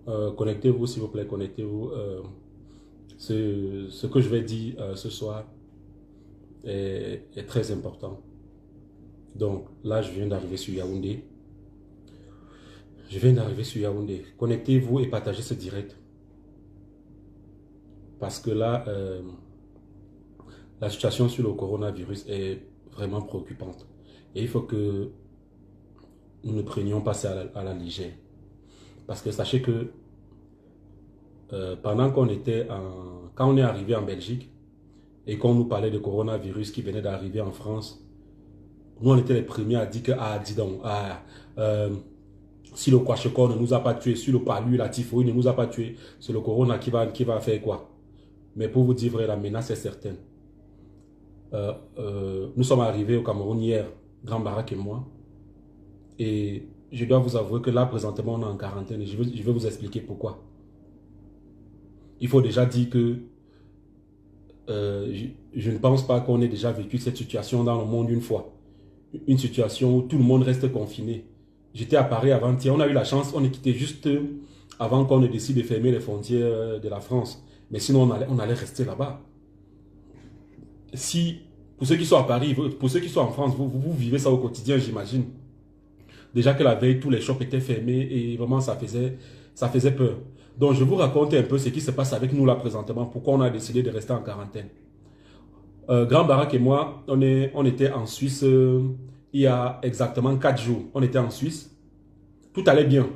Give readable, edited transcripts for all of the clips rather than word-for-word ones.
Connectez-vous, s'il vous plaît, connectez-vous. Ce que je vais dire ce soir est très important. Donc là, je viens d'arriver sur Yaoundé. Je viens d'arriver sur Yaoundé. Connectez-vous et partagez ce direct. Parce que là, la situation sur le coronavirus est vraiment préoccupante. Et il faut que nous ne prenions pas ça à la légère. Parce que sachez que pendant quand on est arrivé en Belgique et qu'on nous parlait de coronavirus qui venait d'arriver en France, nous on était les premiers à dire que, dis donc, si le kwashiorkor ne nous a pas tués, si le palu, la typhoïde ne nous a pas tués, c'est le corona qui va faire quoi? Mais pour vous dire vrai, la menace est certaine. Nous sommes arrivés au Cameroun hier, Grand Barak et moi, et je dois vous avouer que là, présentement, on est en quarantaine et je vais vous expliquer pourquoi. Il faut déjà dire que je ne pense pas qu'on ait déjà vécu cette situation dans le monde une fois. Une situation où tout le monde reste confiné. J'étais à Paris avant-hier, on a eu la chance, on est quitté juste avant qu'on ne décide de fermer les frontières de la France. Mais sinon, on allait rester là-bas. Si, pour ceux qui sont à Paris, pour ceux qui sont en France, vous vivez ça au quotidien, j'imagine. Déjà que la veille, tous les shops étaient fermés et vraiment, ça faisait peur. Donc, je vous raconte un peu ce qui se passe avec nous là présentement, pourquoi on a décidé de rester en quarantaine. Grand Barak et moi, on était en Suisse il y a exactement 4 jours. On était en Suisse. Tout allait bien.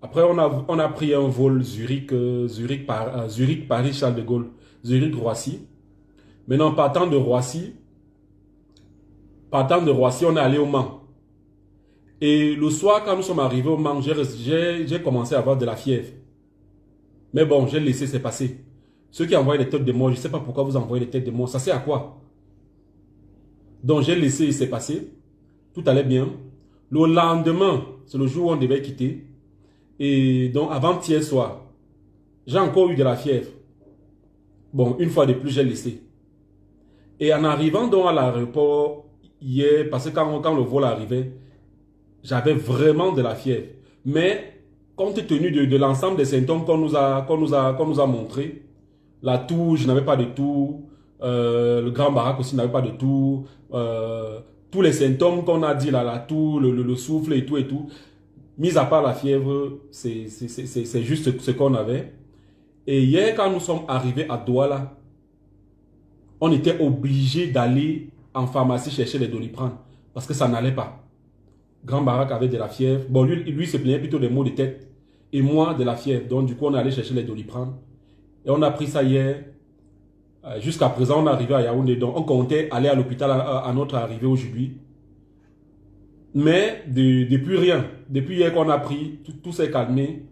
Après, on a pris un vol Zurich, Paris, Charles de Gaulle, Zurich, Roissy. Maintenant, partant de Roissy, on est allé au Mans. Et le soir, quand nous sommes arrivés au Mans, j'ai commencé à avoir de la fièvre. Mais bon, j'ai laissé se passer. Ceux qui envoient des têtes de mort, je ne sais pas pourquoi vous envoyez des têtes de mort. Ça sert à quoi? Donc, j'ai laissé se passer. Tout allait bien. Le lendemain, c'est le jour où on devait quitter. Et donc, avant-hier soir, j'ai encore eu de la fièvre. Bon, une fois de plus, j'ai laissé. Et en arrivant donc à l'aéroport hier, parce que quand le vol arrivait, j'avais vraiment de la fièvre. Mais compte tenu de l'ensemble des symptômes qu'on nous a montré, la toux, je n'avais pas de toux, le Grand Barak aussi n'avait pas de toux, tous les symptômes qu'on a dit là, la toux, le souffle et tout, mis à part la fièvre, c'est juste ce qu'on avait. Et hier, quand nous sommes arrivés à Douala, on était obligé d'aller en pharmacie chercher les Doliprane parce que ça n'allait pas. Grand Barak avait de la fièvre. Bon, lui se plaignait plutôt des maux de tête. Et moi, de la fièvre. Donc, du coup, on est allé chercher les Doliprane. Et on a pris ça hier. Jusqu'à présent, on est arrivé à Yaoundé. Donc, on comptait aller à l'hôpital à notre arrivée aujourd'hui. Mais depuis rien. Depuis hier qu'on a pris, tout s'est calmé.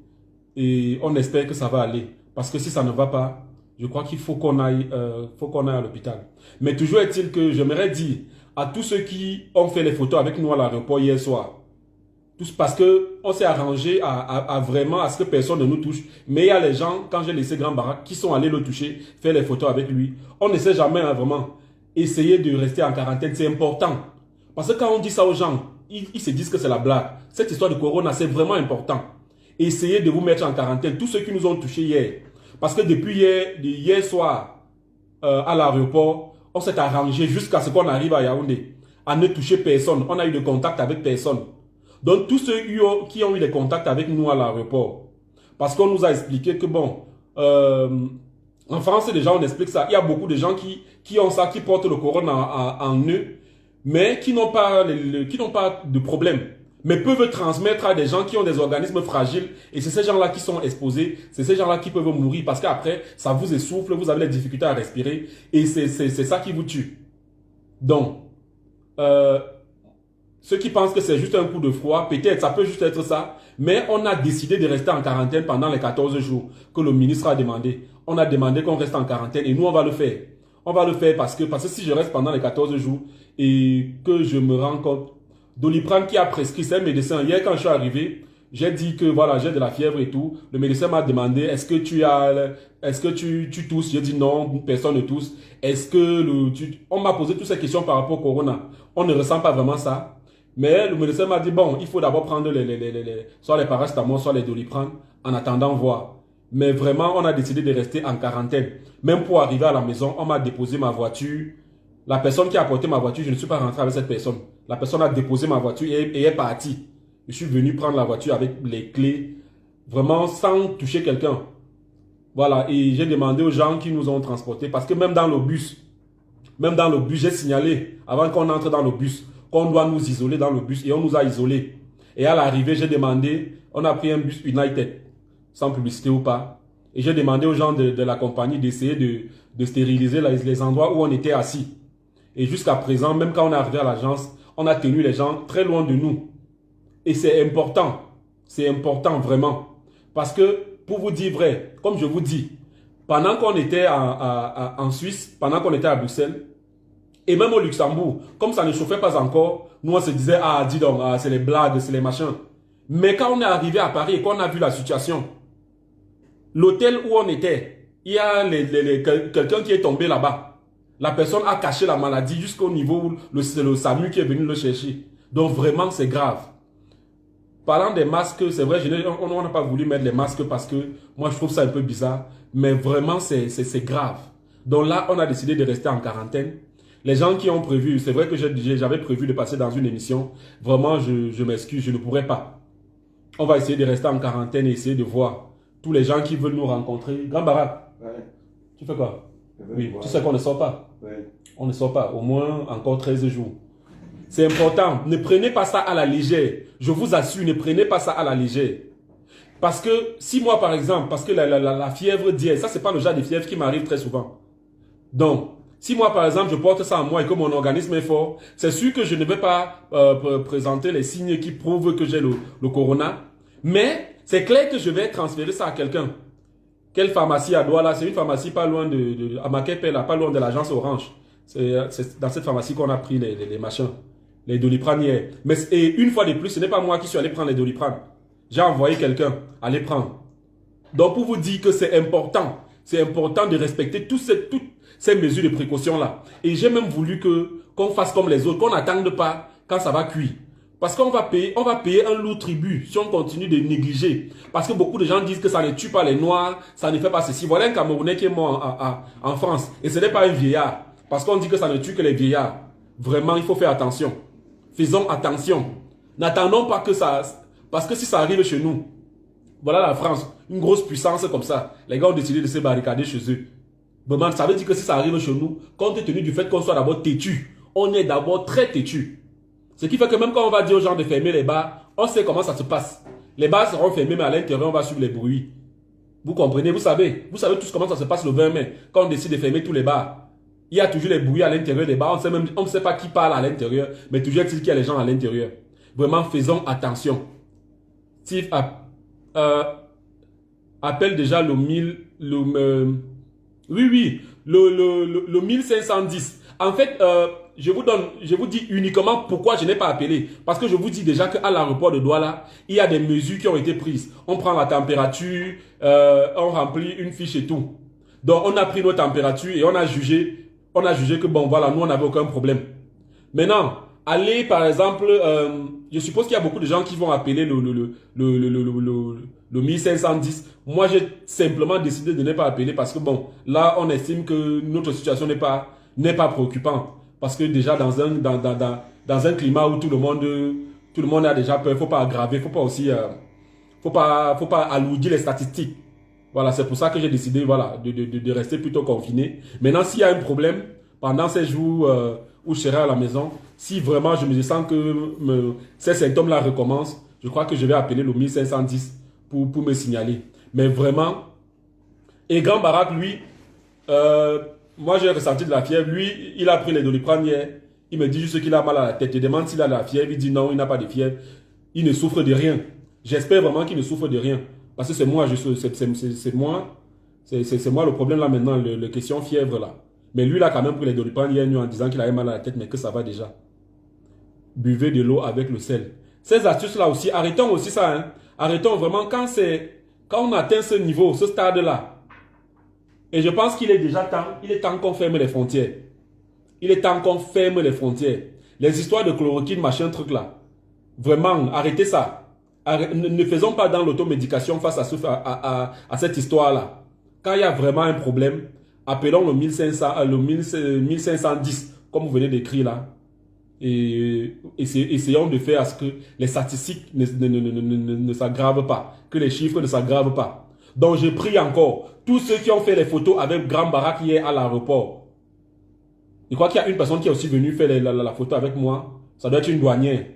Et on espère que ça va aller. Parce que si ça ne va pas, je crois qu'il faut qu'on aille à l'hôpital. Mais toujours est-il que j'aimerais dire à tous ceux qui ont fait les photos avec nous à l'aéroport hier soir, parce qu'on s'est arrangé vraiment à ce que personne ne nous touche. Mais il y a les gens, quand j'ai laissé Grand Barak, qui sont allés le toucher, faire les photos avec lui. On ne sait jamais vraiment essayer de rester en quarantaine. C'est important. Parce que quand on dit ça aux gens, ils se disent que c'est la blague. Cette histoire de corona, c'est vraiment important. Essayez de vous mettre en quarantaine. Tous ceux qui nous ont touchés hier. Parce que depuis hier soir, à l'aéroport, on s'est arrangé jusqu'à ce qu'on arrive à Yaoundé, à ne toucher personne. On a eu de contact avec personne. Donc tous ceux qui ont eu des contacts avec nous à l'aéroport, parce qu'on nous a expliqué que bon, en France déjà on explique ça, il y a beaucoup de gens qui ont ça, qui portent le corona en eux, mais qui n'ont pas de problème, mais peuvent transmettre à des gens qui ont des organismes fragiles, et c'est ces gens-là qui sont exposés, c'est ces gens-là qui peuvent mourir, parce qu'après, ça vous essouffle, vous avez des difficultés à respirer, et c'est ça qui vous tue. Donc, ceux qui pensent que c'est juste un coup de froid, peut-être, ça peut juste être ça, mais on a décidé de rester en quarantaine pendant les 14 jours que le ministre a demandé. On a demandé qu'on reste en quarantaine, et nous, on va le faire. On va le faire parce que si je reste pendant les 14 jours et que je me rends compte, Doliprane qui a prescrit, c'est un médecin. Hier, quand je suis arrivé, j'ai dit que voilà, j'ai de la fièvre et tout. Le médecin m'a demandé, est-ce que tu tousses? J'ai dit non, personne ne tousse. On m'a posé toutes ces questions par rapport au corona. On ne ressent pas vraiment ça. Mais le médecin m'a dit, bon, il faut d'abord prendre soit les paracétamol, soit les Doliprane, en attendant voir. Mais vraiment, on a décidé de rester en quarantaine. Même pour arriver à la maison, on m'a déposé ma voiture. La personne qui a apporté ma voiture, je ne suis pas rentré avec cette personne. La personne a déposé ma voiture et est partie. Je suis venu prendre la voiture avec les clés, vraiment sans toucher quelqu'un. Voilà, et j'ai demandé aux gens qui nous ont transportés, parce que même dans le bus, j'ai signalé, avant qu'on entre dans le bus, qu'on doit nous isoler dans le bus, et on nous a isolés. Et à l'arrivée, j'ai demandé, on a pris un bus United, sans publicité ou pas, et j'ai demandé aux gens de la compagnie d'essayer de stériliser les endroits où on était assis. Et jusqu'à présent, même quand on est arrivé à l'agence, on a tenu les gens très loin de nous. Et c'est important vraiment. Parce que, pour vous dire vrai, comme je vous dis, pendant qu'on était en Suisse, pendant qu'on était à Bruxelles, et même au Luxembourg, comme ça ne chauffait pas encore, nous on se disait, ah dis donc, c'est les blagues, c'est les machins. Mais quand on est arrivé à Paris et qu'on a vu la situation, l'hôtel où on était, il y a quelqu'un qui est tombé là-bas. La personne a caché la maladie jusqu'au niveau où le SAMU qui est venu le chercher. Donc vraiment, c'est grave. Parlant des masques, c'est vrai, on n'a pas voulu mettre les masques parce que moi, je trouve ça un peu bizarre. Mais vraiment, c'est grave. Donc là, on a décidé de rester en quarantaine. Les gens qui ont prévu, c'est vrai que j'avais prévu de passer dans une émission. Vraiment, je m'excuse, je ne pourrais pas. On va essayer de rester en quarantaine et essayer de voir tous les gens qui veulent nous rencontrer. Grand Barak, Ouais. tu fais quoi? Oui, Voir. tu sais qu'on ne sort pas. Ouais. On ne sort pas, au moins encore 13 jours. C'est important, ne prenez pas ça à la légère. Je vous assure, ne prenez pas ça à la légère. Parce que si moi par exemple, parce que la fièvre dièse, ça c'est pas le genre de fièvre qui m'arrive très souvent. Donc, si moi par exemple je porte ça en moi et que mon organisme est fort, c'est sûr que je ne vais pas présenter les signes qui prouvent que j'ai le corona. Mais c'est clair que je vais transférer ça à quelqu'un. Quelle pharmacie à Douala? C'est une pharmacie pas loin à Makepe, là, pas loin de l'agence Orange. C'est dans cette pharmacie qu'on a pris les machins, les Doliprane hier. Mais et une fois de plus, ce n'est pas moi qui suis allé prendre les Doliprane. J'ai envoyé quelqu'un aller prendre. Donc pour vous dire que c'est important de respecter toutes ces mesures de précaution-là. Et j'ai même voulu qu'on fasse comme les autres, qu'on n'attende pas quand ça va cuire. Parce qu'on va payer un lourd tribut si on continue de négliger. Parce que beaucoup de gens disent que ça ne tue pas les Noirs, ça ne fait pas ceci. Voilà un Camerounais qui est mort en France. Et ce n'est pas un vieillard. Parce qu'on dit que ça ne tue que les vieillards. Vraiment, il faut faire attention. Faisons attention. N'attendons pas que ça... Parce que si ça arrive chez nous, voilà la France, une grosse puissance comme ça, les gars ont décidé de se barricader chez eux. Vraiment, ça veut dire que si ça arrive chez nous, compte tenu du fait qu'on soit d'abord têtu, on est d'abord très têtu. Ce qui fait que même quand on va dire aux gens de fermer les bars, on sait comment ça se passe. Les bars seront fermés, mais à l'intérieur, on va suivre les bruits. Vous comprenez? Vous savez tous comment ça se passe le 20 mai, quand on décide de fermer tous les bars. Il y a toujours les bruits à l'intérieur des bars. On ne sait pas qui parle à l'intérieur, mais toujours est-il qu'il y a les gens à l'intérieur. Vraiment, faisons attention. Steve appelle déjà le 1510. En fait, je vous dis uniquement pourquoi je n'ai pas appelé. Parce que je vous dis déjà qu'à l'aéroport de Douala, il y a des mesures qui ont été prises. On prend la température, on remplit une fiche et tout. Donc, on a pris nos températures et on a jugé que bon, voilà, nous, on n'avait aucun problème. Maintenant, allez, par exemple, je suppose qu'il y a beaucoup de gens qui vont appeler le 1510. Moi, j'ai simplement décidé de ne pas appeler parce que bon, là, on estime que notre situation n'est pas préoccupante. Parce que déjà, dans un climat où tout le monde a déjà peur, il ne faut pas aggraver, faut pas alourdir les statistiques. Voilà, c'est pour ça que j'ai décidé, voilà, de rester plutôt confiné. Maintenant, s'il y a un problème, pendant ces jours où je serai à la maison, si vraiment je me sens que ces symptômes-là recommencent, je crois que je vais appeler le 1510 pour me signaler. Mais vraiment, et Grand Barak, lui, moi j'ai ressenti de la fièvre. Lui, il a pris les Doliprane hier. Il me dit juste qu'il a mal à la tête. Je demande s'il a de la fièvre. Il dit non, il n'a pas de fièvre. Il ne souffre de rien. J'espère vraiment qu'il ne souffre de rien. Parce que c'est moi, c'est moi le problème là maintenant, le question fièvre là. Mais lui, il a quand même pris les Doliprane hier en disant qu'il avait mal à la tête, mais que ça va déjà. Buvez de l'eau avec le sel. Ces astuces-là aussi, arrêtons aussi ça. Hein. Arrêtons vraiment quand on atteint ce niveau, ce stade-là. Et je pense qu'il est déjà temps, il est temps qu'on ferme les frontières. Il est temps qu'on ferme les frontières. Les histoires de chloroquine, machin truc là. Vraiment, arrêtez ça. Ne faisons pas dans l'automédication face à cette histoire-là. Quand il y a vraiment un problème, appelons le 1500, le 1510, comme vous venez d'écrire là. Et essayons de faire à ce que les statistiques ne s'aggravent pas, que les chiffres ne s'aggravent pas. Donc je prie encore, tous ceux qui ont fait les photos avec Grand Barak hier à l'aéroport. Je crois qu'il y a une personne qui est aussi venue faire la photo avec moi. Ça doit être une douanière.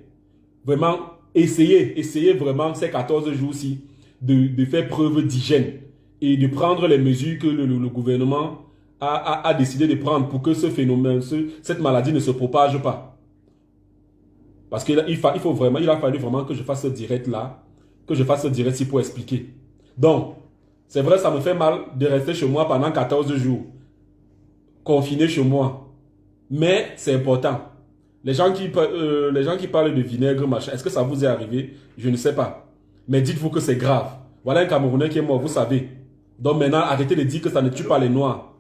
Vraiment, essayez vraiment ces 14 jours-ci de faire preuve d'hygiène et de prendre les mesures que le gouvernement a décidé de prendre pour que ce phénomène, cette maladie ne se propage pas. Parce qu'il il a fallu vraiment que je fasse ce direct là, que je fasse ce direct ici pour expliquer. Donc, c'est vrai, ça me fait mal de rester chez moi pendant 14 jours, confiné chez moi. Mais c'est important. Les gens qui parlent de vinaigre, machin, est-ce que ça vous est arrivé? Je ne sais pas. Mais dites-vous que c'est grave. Voilà un Camerounais qui est mort, vous savez. Donc maintenant, arrêtez de dire que ça ne tue pas les Noirs.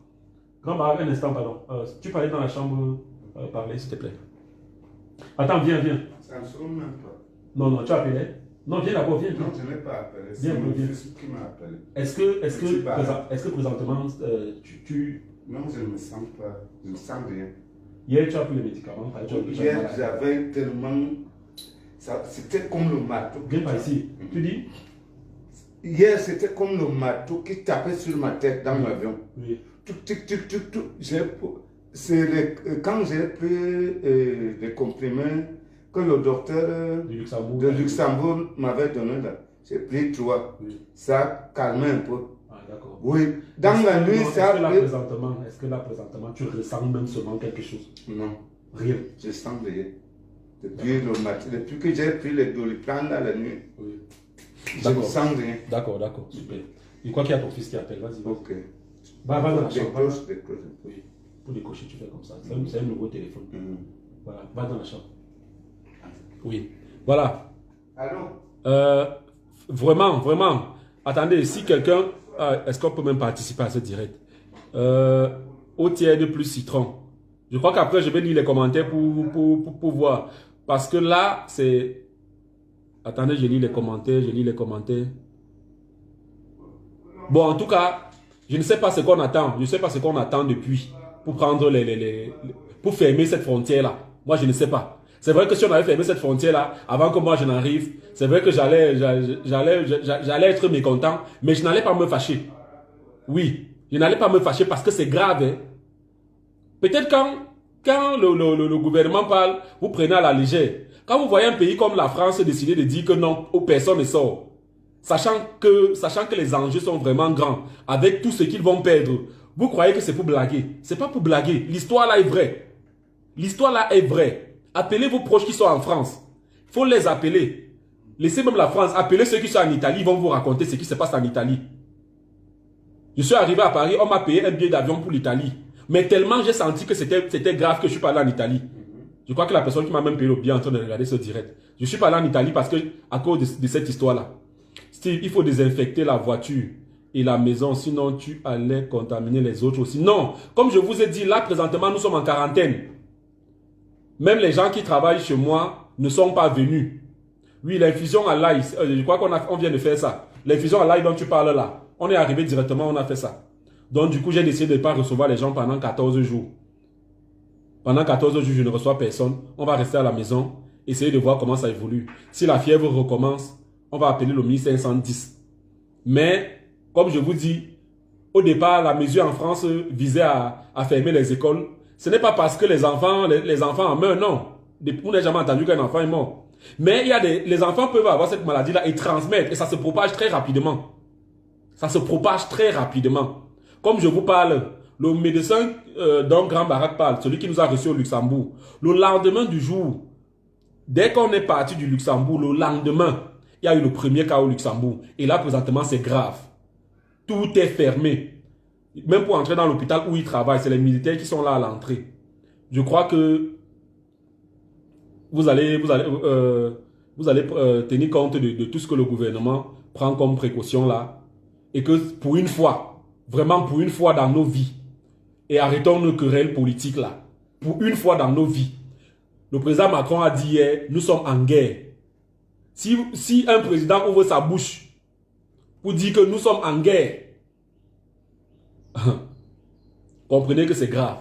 Grand Barak, un instant, pardon. Tu peux aller dans la chambre parler, s'il te plaît. Attends, viens. Ça ne sonne même pas. Non, tu as appelé? Non, viens d'abord, viens. Non, je n'ai pas appelé. Viens, C'est mon viens. fils qui m'a appelé. Est-ce que présentement, tu... Non, je ne me sens pas. Je ne sens rien. Hier, tu as pris les médicaments. Hier, j'avais tellement... C'était comme le marteau. Viens par ici. Tu dis? Hier, c'était comme le marteau qui tapait sur ma tête dans l'avion. Oui. Tout. Quand j'ai pris les comprimés que le docteur de Luxembourg m'avait donné là, j'ai pris 3. Oui. Ça calmait un peu. Ah, d'accord. Oui. Dans la nuit, ça... Est-ce que là, présentement, tu ressens même seulement quelque chose? Non. Rien. Je sens rien. Depuis le matin, depuis que j'ai pris les doliprane là la nuit, oui. Je ne sens rien. D'accord, super. Je crois qu'il y a ton fils qui appelle, vas-y. Ok. Va dans la chambre. Décroche. Oui. Pour décocher, tu fais comme ça. C'est un nouveau téléphone. Voilà, va dans la chambre. Oui. Voilà. Allô? Vraiment. Attendez, si quelqu'un... est-ce qu'on peut même participer à ce direct? Au tiers de plus citron. Je crois qu'après, je vais lire les commentaires pour voir. Parce que là, c'est... Attendez, je lis les commentaires. Bon, en tout cas, je ne sais pas ce qu'on attend. Je ne sais pas ce qu'on attend depuis pour prendre pour fermer cette frontière-là. Moi, je ne sais pas. C'est vrai que si on avait fermé cette frontière-là, avant que moi je n'arrive, c'est vrai que j'allais être mécontent, mais je n'allais pas me fâcher. Oui, je n'allais pas me fâcher parce que c'est grave. Hein. Peut-être quand le gouvernement parle, vous prenez à la légère. Quand vous voyez un pays comme la France décider de dire que non, personne ne sort, sachant que les enjeux sont vraiment grands, avec tout ce qu'ils vont perdre, vous croyez que c'est pour blaguer? C'est pas pour blaguer. L'histoire là est vraie. L'histoire là est vraie. Appelez vos proches qui sont en France. Il faut les appeler. Laissez même la France. Appelez ceux qui sont en Italie. Ils vont vous raconter ce qui se passe en Italie. Je suis arrivé à Paris. On m'a payé un billet d'avion pour l'Italie. Mais tellement j'ai senti que c'était grave que je suis pas allé en Italie. Je crois que la personne qui m'a même payé le billet est en train de regarder ce direct. Je suis pas allé en Italie parce que à cause de cette histoire-là. Steve, il faut désinfecter la voiture et la maison. Sinon, tu allais contaminer les autres aussi. Non. Comme je vous ai dit, là, présentement, nous sommes en quarantaine. Même les gens qui travaillent chez moi ne sont pas venus. Oui, l'infusion à l'ail, je crois qu'on vient de faire ça. L'infusion à l'ail dont tu parles là, on est arrivé directement, on a fait ça. Donc du coup, j'ai décidé de ne pas recevoir les gens pendant 14 jours. Pendant 14 jours, je ne reçois personne. On va rester à la maison, essayer de voir comment ça évolue. Si la fièvre recommence, on va appeler le 1510. Mais, comme je vous dis, au départ, la mesure en France visait à fermer les écoles. Ce n'est pas parce que les enfants en meurent, non. Vous n'avez jamais entendu qu'un enfant est mort. Mais les enfants peuvent avoir cette maladie-là et transmettre. Et ça se propage très rapidement. Ça se propage très rapidement. Comme je vous parle, le médecin dont Grand Barak parle, celui qui nous a reçus au Luxembourg, le lendemain du jour, dès qu'on est parti du Luxembourg, le lendemain, il y a eu le premier cas au Luxembourg. Et là, présentement, c'est grave. Tout est fermé. Même pour entrer dans l'hôpital où ils travaillent, c'est les militaires qui sont là à l'entrée. Je crois que vous allez tenir compte de tout ce que le gouvernement prend comme précaution là. Et que pour une fois, vraiment pour une fois dans nos vies, et arrêtons nos querelles politiques là, pour une fois dans nos vies, le président Macron a dit hier, nous sommes en guerre. Si un président ouvre sa bouche pour dire que nous sommes en guerre, comprenez que c'est grave.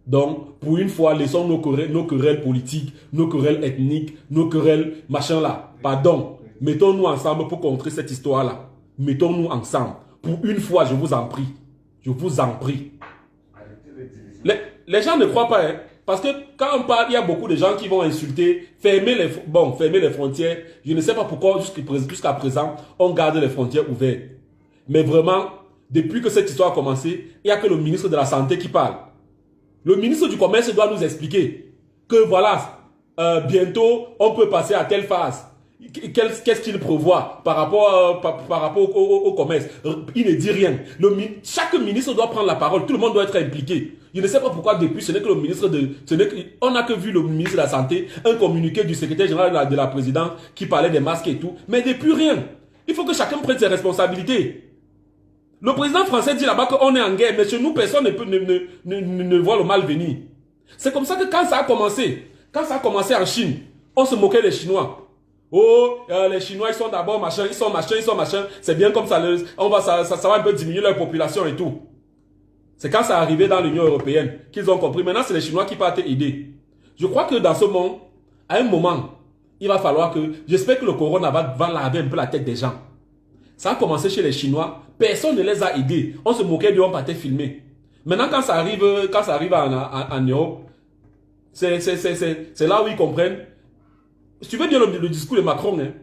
Donc, pour une fois, laissons nos querelles politiques, nos querelles ethniques, nos querelles machin là. Pardon. Mettons-nous ensemble pour contrer cette histoire-là. Mettons-nous ensemble. Pour une fois, je vous en prie. Je vous en prie. Les gens ne croient pas, hein, parce que quand on parle, il y a beaucoup de gens qui vont insulter, fermer les frontières. Je ne sais pas pourquoi jusqu'à présent, on garde les frontières ouvertes. Mais vraiment, depuis que cette histoire a commencé, il n'y a que le ministre de la Santé qui parle. Le ministre du Commerce doit nous expliquer que voilà, bientôt, on peut passer à telle phase. Qu'est-ce qu'il prévoit par rapport au commerce? Il ne dit rien. Chaque ministre doit prendre la parole. Tout le monde doit être impliqué. Je ne sais pas pourquoi depuis, ce n'est que le ministre on n'a que vu le ministre de la Santé, un communiqué du secrétaire général de la présidence qui parlait des masques et tout. Mais depuis rien. Il faut que chacun prenne ses responsabilités. Le président français dit là-bas qu'on est en guerre, mais chez nous, personne ne voit le mal venir. C'est comme ça que quand ça a commencé en Chine, on se moquait des Chinois. Oh, les Chinois, ils sont d'abord machin, ils sont machin. C'est bien comme ça, ça va un peu diminuer leur population et tout. C'est quand ça arrivé dans l'Union européenne qu'ils ont compris. Maintenant, c'est les Chinois qui partent aider. Je crois que dans ce monde, à un moment, il va falloir que... J'espère que le corona va laver un peu la tête des gens. Ça a commencé chez les Chinois. Personne ne les a aidés. On se moquait d'eux, on partait filmer. Maintenant, quand ça arrive en Europe, c'est là où ils comprennent. Si tu veux bien le discours de Macron, hein,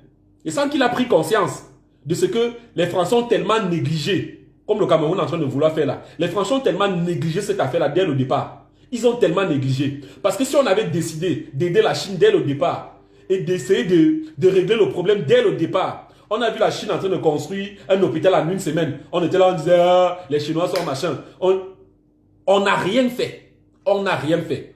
et sans qu'il a pris conscience de ce que les Français ont tellement négligé, comme le Cameroun est en train de vouloir faire là. Les Français ont tellement négligé cette affaire-là dès le départ. Ils ont tellement négligé. Parce que si on avait décidé d'aider la Chine dès le départ, et d'essayer de régler le problème dès le départ, on a vu la Chine en train de construire un hôpital en une semaine. On était là, on disait, ah, les Chinois sont machin. On n'a rien fait. On n'a rien fait.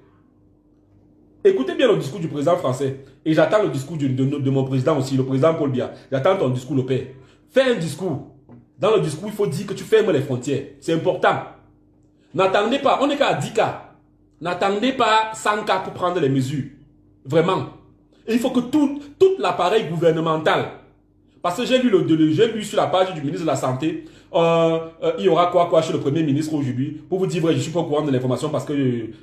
Écoutez bien le discours du président français. Et j'attends le discours de mon président aussi, le président Paul Biya. J'attends ton discours, le père. Fais un discours. Dans le discours, il faut dire que tu fermes les frontières. C'est important. N'attendez pas, on n'est qu'à 10 cas. N'attendez pas 100 cas pour prendre les mesures. Vraiment. Et il faut que tout l'appareil gouvernemental, parce que j'ai lu sur la page du ministre de la Santé, il y aura quoi chez le Premier ministre aujourd'hui. Pour vous dire vrai, je ne suis pas au courant de l'information parce que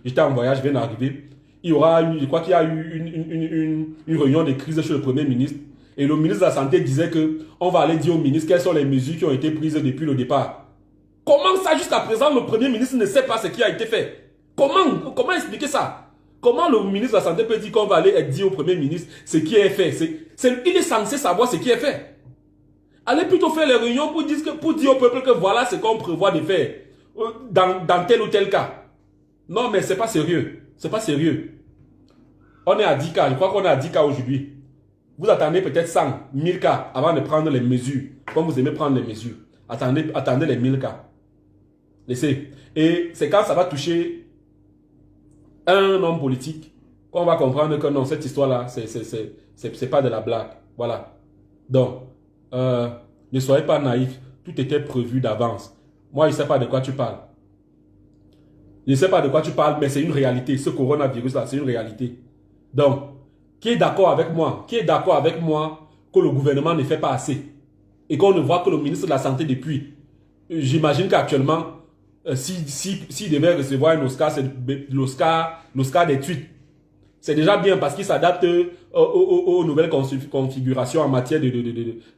j'étais en voyage, je viens d'arriver. Il y aura, je crois qu'il y a eu une réunion de crise chez le Premier ministre. Et le ministre de la Santé disait que on va aller dire au ministre quelles sont les mesures qui ont été prises depuis le départ. Comment ça, jusqu'à présent, le Premier ministre ne sait pas ce qui a été fait? Comment expliquer ça? Comment le ministre de la Santé peut dire qu'on va aller dire au Premier ministre ce qui est fait? Il est censé savoir ce qui est fait. Allez plutôt faire les réunions pour dire au peuple que voilà ce qu'on prévoit de faire dans tel ou tel cas. Non, mais c'est pas sérieux. C'est pas sérieux. On est à 10 cas. Je crois qu'on est à 10 cas aujourd'hui. Vous attendez peut-être 100, 1000 cas avant de prendre les mesures. Comme vous aimez prendre les mesures. Attendez les 1000 cas. Laissez. Et c'est quand ça va toucher un homme politique qu'on va comprendre que non, cette histoire-là, c'est pas de la blague. Voilà. Donc, ne soyez pas naïfs. Tout était prévu d'avance. Moi, je ne sais pas de quoi tu parles. Je ne sais pas de quoi tu parles, mais c'est une réalité. Ce coronavirus-là, c'est une réalité. Donc, qui est d'accord avec moi? Qui est d'accord avec moi que le gouvernement ne fait pas assez? Et qu'on ne voit que le ministre de la Santé depuis. J'imagine qu'actuellement, s'il devait recevoir un Oscar, c'est l'Oscar des tweets. C'est déjà bien parce qu'il s'adapte aux nouvelles configurations en matière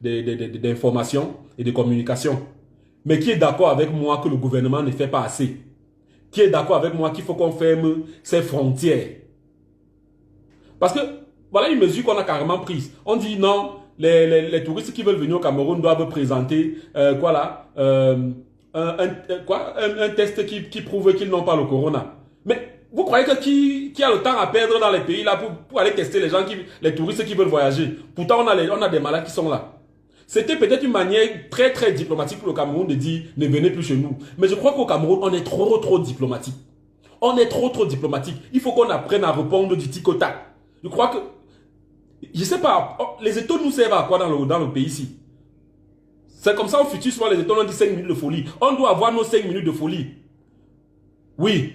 d'information et de communication. Mais qui est d'accord avec moi que le gouvernement ne fait pas assez? Qui est d'accord avec moi qu'il faut qu'on ferme ces frontières? Parce que, voilà une mesure qu'on a carrément prise. On dit non, les touristes qui veulent venir au Cameroun doivent présenter, un test qui prouve qu'ils n'ont pas le corona. Mais vous croyez que qui a le temps à perdre dans les pays là pour aller tester les touristes qui veulent voyager? Pourtant, on a des malades qui sont là. C'était peut-être une manière très très diplomatique pour le Cameroun de dire ne venez plus chez nous. Mais je crois qu'au Cameroun, on est trop diplomatique. On est trop diplomatique. Il faut qu'on apprenne à répondre du tic au tac. Je crois que, je sais pas, les étoiles nous servent à quoi dans le pays ici? C'est comme ça au futur, souvent les étoiles on dit 5 minutes de folie. On doit avoir nos 5 minutes de folie. Oui,